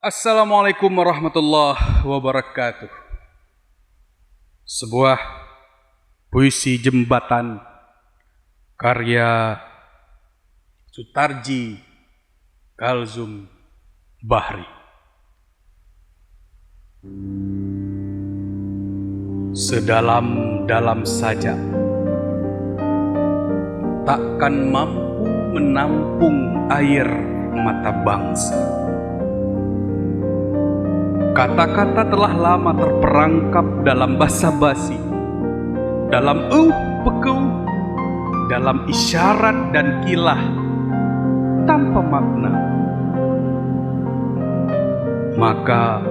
Assalamualaikum warahmatullahi wabarakatuh. Sebuah puisi jembatan karya Sutarji Kalzum Bahri. Sedalam-dalam saja takkan mampu menampung air mata bangsa. Kata-kata telah lama terperangkap dalam basa-basi, dalam pekeu, dalam isyarat dan kilah tanpa makna. Maka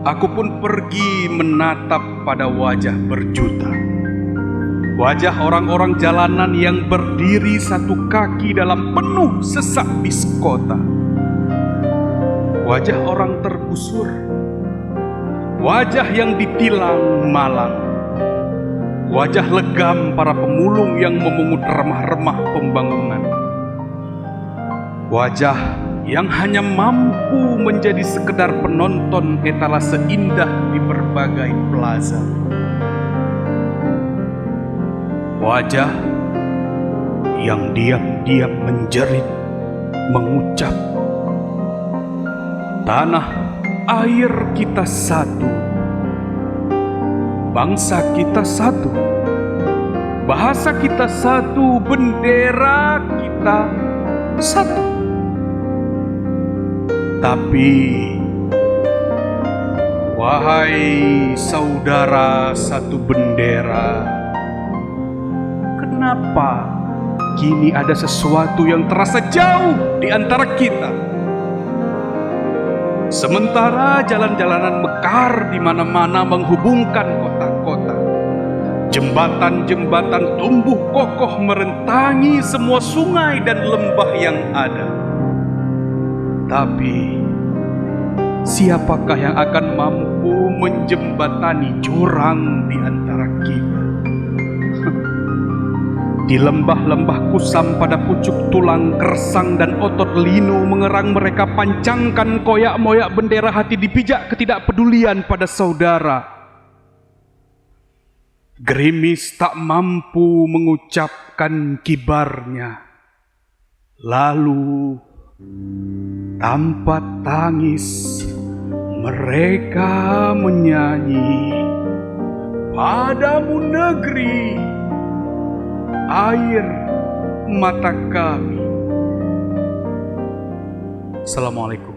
aku pun pergi menatap pada wajah berjuta, wajah orang-orang jalanan yang berdiri satu kaki dalam penuh sesak bis kota. Wajah orang tergusur, wajah yang ditilang malang, wajah legam para pemulung yang memungut remah-remah pembangunan, wajah yang hanya mampu menjadi sekedar penonton etalase indah di berbagai plaza, wajah yang diam-diam menjerit mengucap, tanah air kita satu, bangsa kita satu, bahasa kita satu, bendera kita satu. Tapi wahai saudara satu bendera, kenapa kini ada sesuatu yang terasa jauh di antara kita? Sementara jalan-jalanan mekar di mana-mana menghubungkan kota-kota, jembatan-jembatan tumbuh kokoh merentangi semua sungai dan lembah yang ada. Tapi siapakah yang akan mampu menjembatani jurang di antara kita? Di lembah-lembah kusam pada pucuk tulang, kersang dan otot linu mengerang mereka pancangkan koyak-moyak bendera hati dipijak ketidakpedulian pada saudara. Gerimis tak mampu mengucapkan kibarnya. Lalu tanpa tangis mereka menyanyi, padamu negeri, air mata kami. Assalamualaikum.